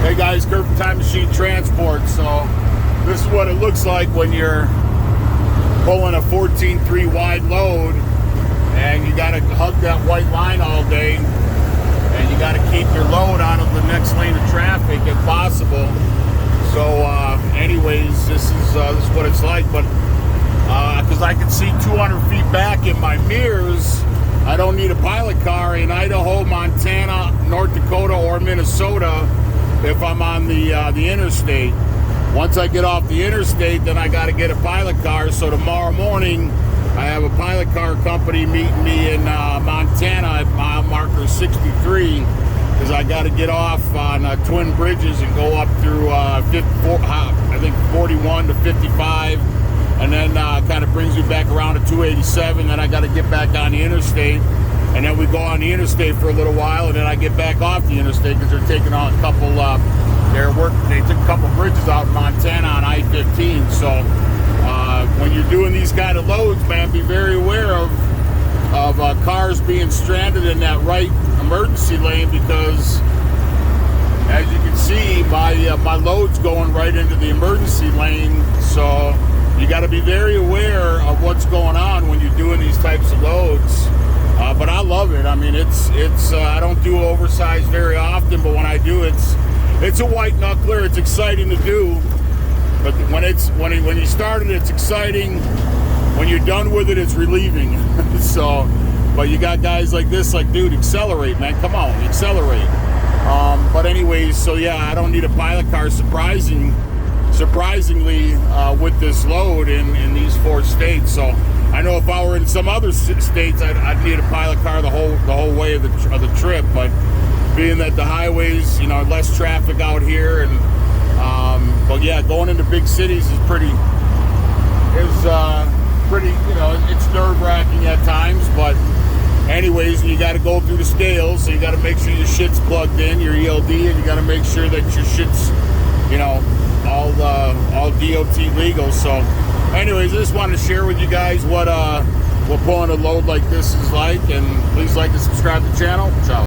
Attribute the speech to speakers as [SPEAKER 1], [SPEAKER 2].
[SPEAKER 1] Hey guys, Kurt from Time Machine Transport. So this is what it looks like when you're pulling a 14.3 wide load and you got to hug that white line all day and you got to keep your load out of the next lane of traffic if possible. So anyways, this is what it's like. But because I can see 200 feet back in my mirrors, I don't need a pilot car in Idaho, Montana, North Dakota, or Minnesota if I'm on the interstate. Once I get off the interstate, then I got to get a pilot car. So tomorrow morning, I have a pilot car company meeting me in Montana at mile marker 63, because I got to get off on Twin Bridges and go up through 41 to 55, and then kind of brings me back around to 287. Then I got to get back on the interstate, and then we go on the interstate for a little while, and then I get back off the interstate because they're taking on a couple. They took a couple bridges out in Montana on I-15. So when you're doing these kind of loads, man, be very aware of cars being stranded in that right emergency lane, because as you can see, my load's going right into the emergency lane. So you got to be very aware of what's going on when you're doing these types of loads. But I love it. I mean, it's I don't do oversized very often, but when I do, it's a white knuckler. It's exciting to do. But when you started, it's exciting. When you're done with it, it's relieving. So, but you got guys like this, like, dude, accelerate, man. Come on, accelerate. But anyways, so yeah, I don't need a pilot car. Surprisingly, with this load in these 4 states. So I know if I were in some other states, I'd need a pilot car the whole way of the trip. But being that the highways, less traffic out here, and but yeah, going into big cities is pretty, it's nerve-wracking at times. But anyways, you got to go through the scales, so you got to make sure your shit's plugged in, your ELD, and you got to make sure that your shit's, all DOT legal. So anyways, I just wanted to share with you guys what pulling a load like this is like, and please like and subscribe to the channel. Ciao.